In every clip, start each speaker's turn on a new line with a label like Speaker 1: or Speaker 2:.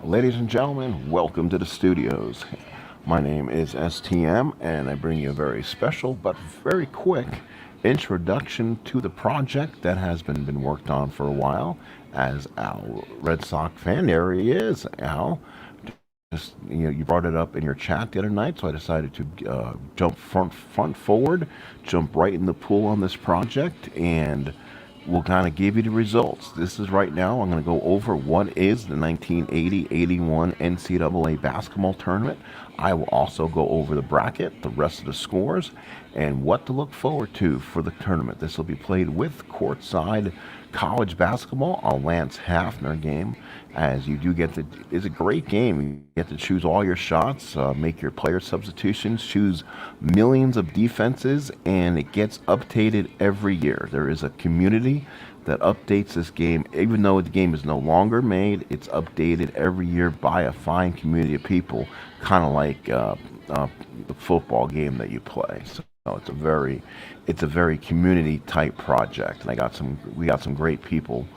Speaker 1: Ladies and gentlemen, welcome to the studios. My name is STM, and I bring you a very special but very quick introduction to the project that has been worked on for a while. As Al, Red Sox fan, there he is, Al. Just, you brought it up in your chat the other night, so I decided to jump front forward, jump right in the pool on this project, and we'll kind of give you the results. This is right now, I'm going to go over what is the 1980-81 NCAA Basketball Tournament. I will also go over the bracket, the rest of the scores, and what to look forward to for the tournament. This will be played with Courtside college basketball, a Lance Hafner game, as you do get to, it's a great game. You get to choose all your shots, make your player substitutions, choose millions of defenses, and it gets updated every year. There is a community that updates this game. Even though the game is no longer made, it's updated every year by a fine community of people, kind of like the football game that you play. So it's a very community type project, and we got some great people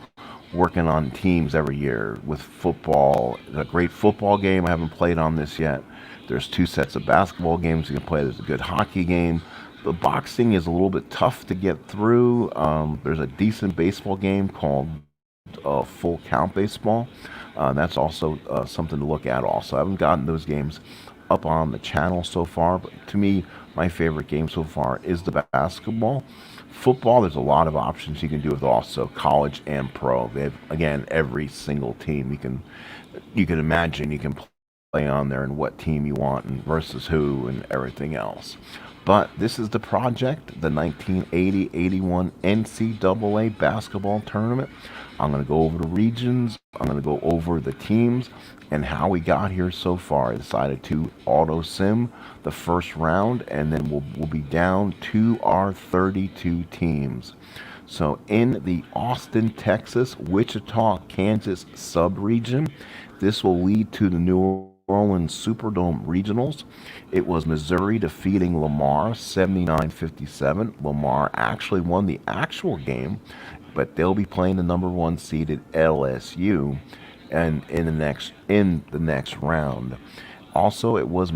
Speaker 1: working on teams every year with football. It's a great football game. I haven't played on this yet. There's two sets of basketball games you can play. There's a good hockey game. The boxing is a little bit tough to get through. There's a decent baseball game called Full Count Baseball. That's also something to look at also. I haven't gotten those games up on the channel so far, but to me, my favorite game so far is the basketball. Football, there's a lot of options you can do with also college and pro. They have, again, every single team you can imagine you can play on there and what team you want and versus who and everything else. But this is the project, the 1980-81 NCAA Basketball Tournament. I'm going to go over the regions. I'm going to go over the teams and how we got here so far. I decided to auto sim the first round, and then we'll be down to our 32 teams. So in the Austin, Texas, Wichita, Kansas sub-region, this will lead to the New Orleans Superdome Regionals. It was Missouri defeating Lamar 79-57. Lamar actually won the actual game, but they'll be playing the number one seeded LSU and in the next round. Also, it was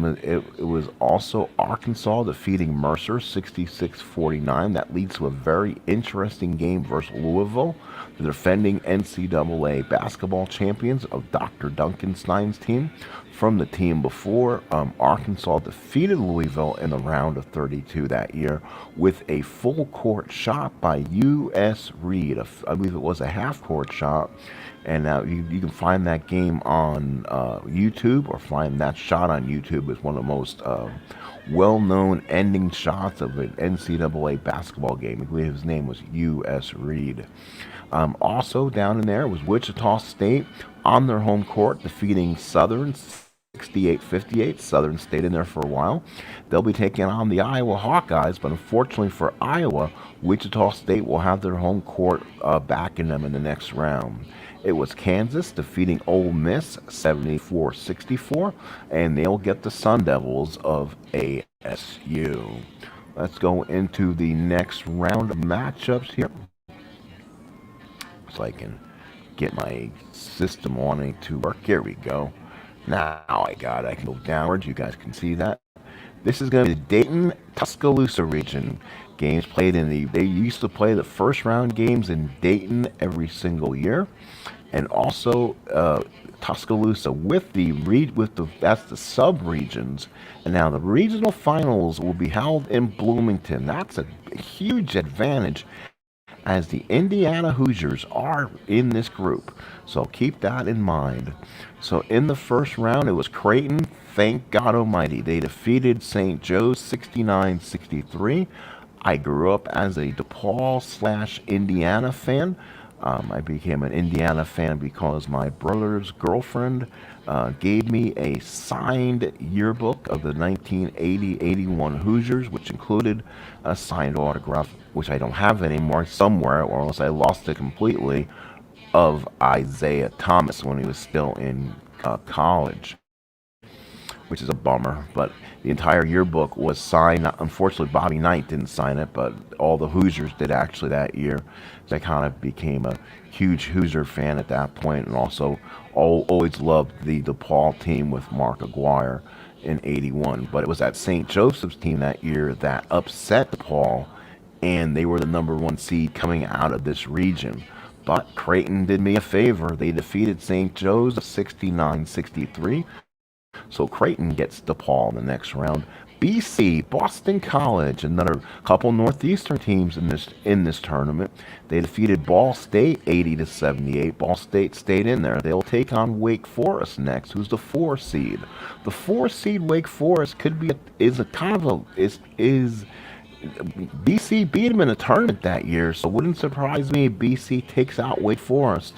Speaker 1: also Arkansas defeating Mercer 66-49. That leads to a very interesting game versus Louisville, the defending NCAA basketball champions of Dr. Duncanstein's team. From the team before, Arkansas defeated Louisville in the round of 32 that year with a full court shot by U.S. Reed. I believe it was a half court shot. And now you can find that game on YouTube, or find that shot on YouTube. It's one of the most well-known ending shots of an NCAA basketball game. I believe his name was U.S. Reed. Also down in there was Wichita State on their home court defeating Southern 68-58. Southern stayed in there for a while. They'll be taking on the Iowa Hawkeyes, but unfortunately for Iowa, Wichita State will have their home court backing them in the next round. It was Kansas defeating Ole Miss 74-64, and they'll get the Sun Devils of ASU. Let's go into the next round of matchups here. So I can get my system wanting to work. Here we go. Now I can go downwards. You guys can see that. This is going to be the Dayton Tuscaloosa region. Games played they used to play the first round games in Dayton every single year. And also Tuscaloosa that's the sub regions. And now the regional finals will be held in Bloomington. That's a huge advantage, as the Indiana Hoosiers are in this group. So keep that in mind. So in the first round, it was Creighton. Thank God Almighty. They defeated St. Joe's 69-63. I grew up as a DePaul/Indiana fan. I became an Indiana fan because my brother's girlfriend gave me a signed yearbook of the 1980-81 Hoosiers, which included a signed autograph, which I don't have anymore, somewhere, or else I lost it completely, of Isaiah Thomas when he was still in college. which is a bummer. But the entire yearbook was signed. Unfortunately, Bobby Knight didn't sign it, but all the Hoosiers did actually that year. So I kind of became a huge Hoosier fan at that point, and also always loved the DePaul team with Mark Aguirre in '81. But it was that St. Joseph's team that year that upset DePaul, and they were the #1 seed coming out of this region. But Creighton did me a favor. They defeated St. Joe's 69-63. So Creighton gets DePaul in the next round. BC, Boston College, another couple Northeastern teams in this tournament. They defeated Ball State 80-78. Ball State stayed in there. They'll take on Wake Forest next, who's the 4 seed. The 4 seed Wake Forest could be BC beat them in a tournament that year, so it wouldn't surprise me if BC takes out Wake Forest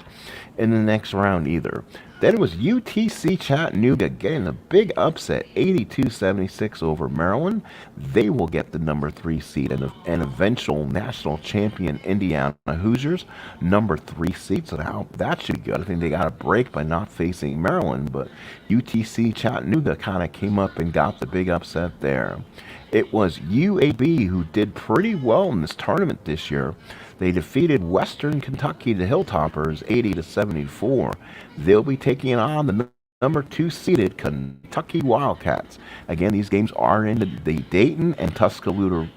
Speaker 1: in the next round either. Then it was UTC Chattanooga getting a big upset, 82-76 over Maryland. They will get the #3 seed, and eventual national champion Indiana Hoosiers, #3 seed. So now that should be good. I think they got a break by not facing Maryland, but UTC Chattanooga kind of came up and got the big upset there. It was UAB who did pretty well in this tournament this year. They defeated Western Kentucky, the Hilltoppers, 80-74. They'll be taking on the #2 seeded Kentucky Wildcats. Again, these games are in the Dayton and Tuscaloosa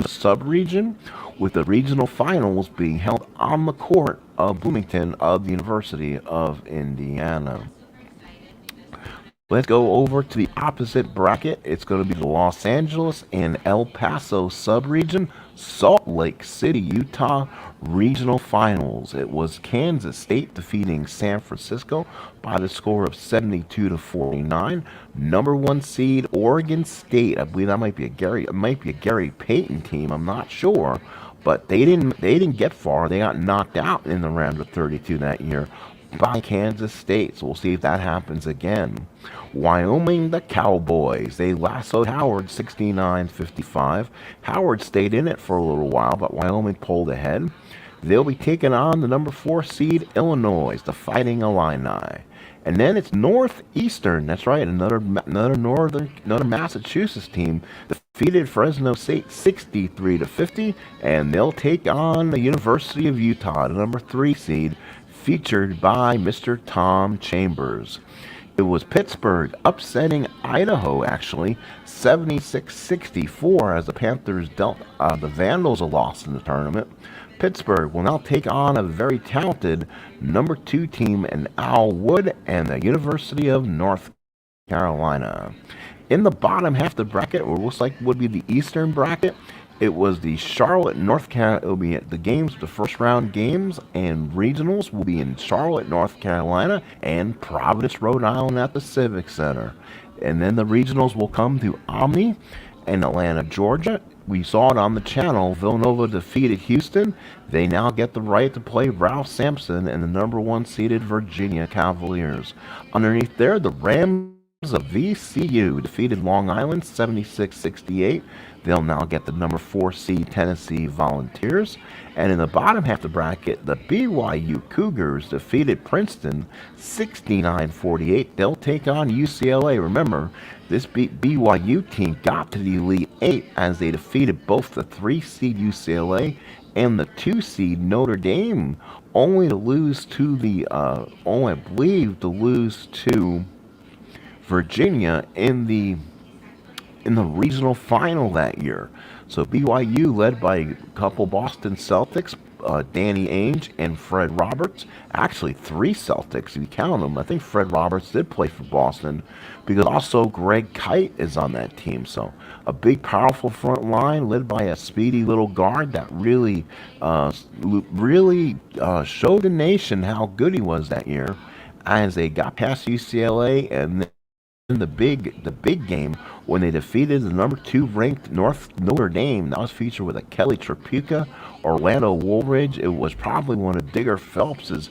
Speaker 1: sub-region, with the regional finals being held on the court of Bloomington of the University of Indiana. Let's go over to the opposite bracket. It's going to be the Los Angeles and El Paso sub-region, Salt Lake City, Utah regional finals. It was Kansas State defeating San Francisco by the score of 72-49. #1 seed Oregon State. I believe that might be a Gary Payton team. I'm not sure, but they didn't get far. They got knocked out in the round of 32 that year by Kansas State. So we'll see if that happens again. Wyoming, the Cowboys. They lassoed Howard 69-55. Howard stayed in it for a little while, but Wyoming pulled ahead. They'll be taking on the #4 seed Illinois, the Fighting Illini. And then it's Northeastern. That's right, another Massachusetts team defeated Fresno State 63-50, and they'll take on the University of Utah, the #3 seed, featured by Mr. Tom Chambers. It was Pittsburgh upsetting Idaho, actually, 76-64, as the Panthers dealt the Vandals a loss in the tournament. Pittsburgh will now take on a very talented #2 team in Al Wood and the University of North Carolina. In the bottom half of the bracket, or looks like would be the Eastern bracket, it was the Charlotte, North Carolina. It will be the games, the first round games and regionals will be in Charlotte, North Carolina, and Providence, Rhode Island at the Civic Center. And then the regionals will come to Omni and Atlanta, Georgia. We saw it on the channel. Villanova defeated Houston. They now get the right to play Ralph Sampson and the #1 seeded Virginia Cavaliers. Underneath there, the Rams of VCU defeated Long Island 76-68. They'll now get the #4 seed Tennessee Volunteers. And in the bottom half of the bracket, the BYU Cougars defeated Princeton 69-48. They'll take on UCLA. Remember, this BYU team got to the Elite Eight as they defeated both the 3 seed UCLA and the 2 seed Notre Dame, only to lose to Virginia in the regional final that year. So BYU, led by a couple Boston Celtics, Danny Ainge and Fred Roberts. Actually, 3 Celtics, if you count them. I think Fred Roberts did play for Boston, because also Greg Kite is on that team. So a big, powerful front line led by a speedy little guard that really showed the nation how good he was that year, as they got past UCLA. And in the big game, when they defeated the #2 ranked Notre Dame, that was featured with a Kelly Tripucka, Orlando Woolridge. It was probably one of Digger Phelps's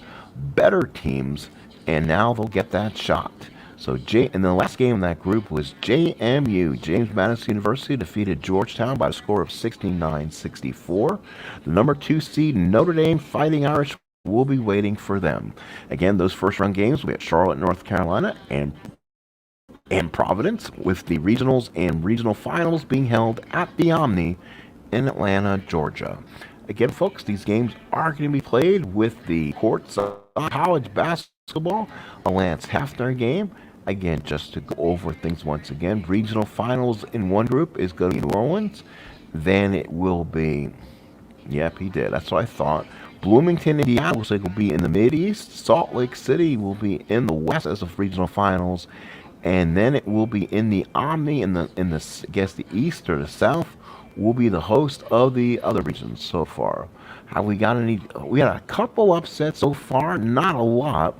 Speaker 1: better teams, and now they'll get that shot. So and the last game in that group was JMU, James Madison University, defeated Georgetown by a score of 69-64. The #2 seed Notre Dame Fighting Irish will be waiting for them. Again, those first round games will be at Charlotte, North Carolina, and and Providence, with the regionals and regional finals being held at the Omni in Atlanta, Georgia. Again, folks, these games are going to be played with the Courtside college basketball, a Lance Hafner game. Again, just to go over things once again, regional finals in one group is going to be New Orleans. Then it will be, yep, he did. That's what I thought. Bloomington, Indiana, looks like will be in the Mid-East. Salt Lake City will be in the West as of regional finals. And then it will be in the Omni I guess the East or the South will be the host of the other regions so far. Have we got any? We had a couple upsets so far, not a lot.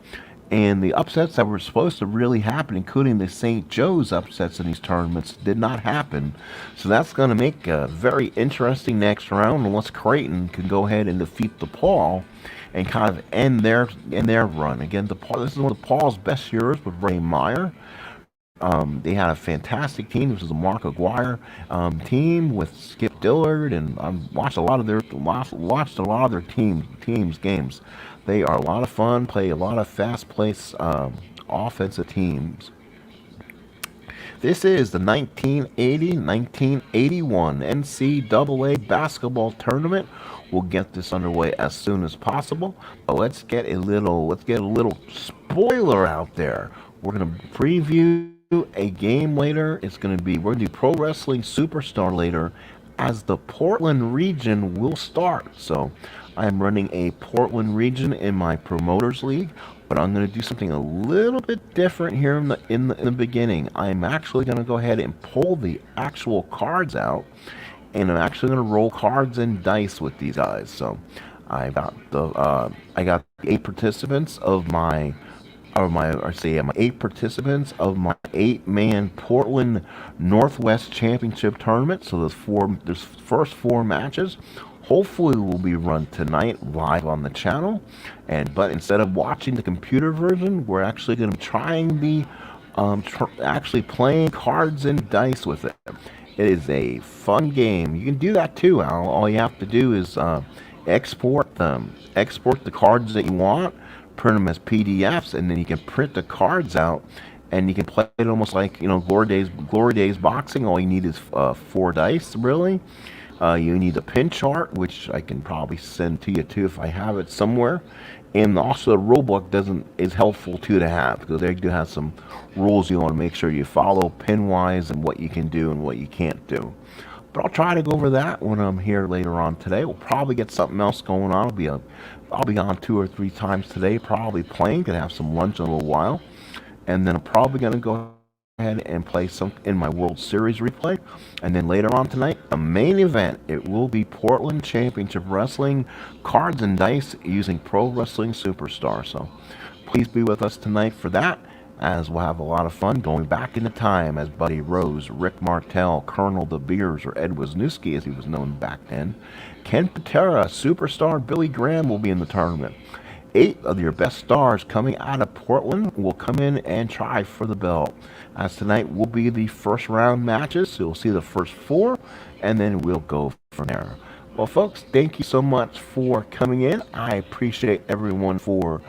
Speaker 1: And the upsets that were supposed to really happen, including the St. Joe's upsets in these tournaments, did not happen. So that's going to make a very interesting next round, unless Creighton can go ahead and defeat DePaul and kind of end their run. Again, this is one of DePaul's best years with Ray Meyer. They had a fantastic team. This was a Mark Aguirre team with Skip Dillard, and I've watched a lot of their teams games. They are a lot of fun. Play a lot of fast-paced offensive teams. This is the 1980-1981 NCAA Basketball Tournament. We'll get this underway as soon as possible. But let's get a little spoiler out there. We're gonna preview a game later. We're gonna do Pro Wrestling Superstar later, as the Portland region will start. So I'm running a Portland region in my promoters league, but I'm going to do something a little bit different here in the beginning. I'm actually going to go ahead and pull the actual cards out, and I'm actually going to roll cards and dice with these guys. So I got the 8 participants of my 8-man Portland Northwest Championship Tournament. So there's first 4 matches. Hopefully will be run tonight live on the channel, but instead of watching the computer version, we're actually going to be trying the actually playing cards and dice with it. It is a fun game. You can do that too. All you have to do is export the cards that you want, print them as PDFs, and then you can print the cards out, and you can play it almost like Glory Days boxing. All you need is 4 dice, really. You need a pin chart, which I can probably send to you too if I have it somewhere. And also the rule book is helpful too to have, because they do have some rules you want to make sure you follow pin wise, and what you can do and what you can't do. But I'll try to go over that when I'm here later on today. We'll probably get something else going on. I'll be on 2 or 3 times today, probably playing. Gonna have some lunch in a little while, and then I'm probably gonna go ahead and play some in my World Series replay. And then later on tonight, a main event. It will be Portland Championship Wrestling cards and dice using Pro Wrestling Superstar. So please be with us tonight for that, as we'll have a lot of fun going back into time as Buddy Rose, Rick Martel, Colonel De Beers, or Ed Wisniewski as he was known back then. Ken Patera, Superstar Billy Graham will be in the tournament. 8 of your best stars coming out of Portland will come in and try for the belt. As tonight will be the first round matches, so you'll see the first 4, and then we'll go from there. Well, folks, thank you so much for coming in. I appreciate everyone for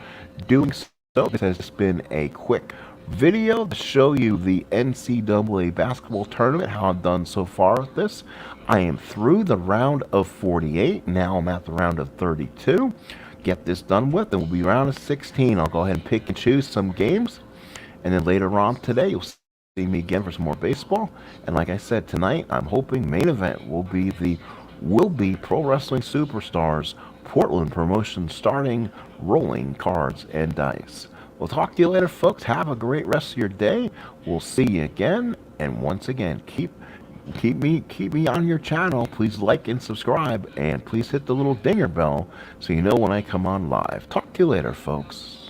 Speaker 1: doing so. This has just been a quick video to show you the NCAA Basketball Tournament, how I've done so far with this. I am through the round of 48. Now I'm at the round of 32. Get this done with, and we'll be round of 16. I'll go ahead and pick and choose some games, and then later on today you'll see me again for some more baseball. And like I said, tonight I'm hoping main event will be Pro Wrestling Superstars Portland promotion, starting rolling cards and dice. We'll talk to you later, folks. Have a great rest of your day. We'll see you again, and once again, keep me on your channel. Please like and subscribe, and please hit the little dinger bell so you know when I come on live. Talk to you later, folks.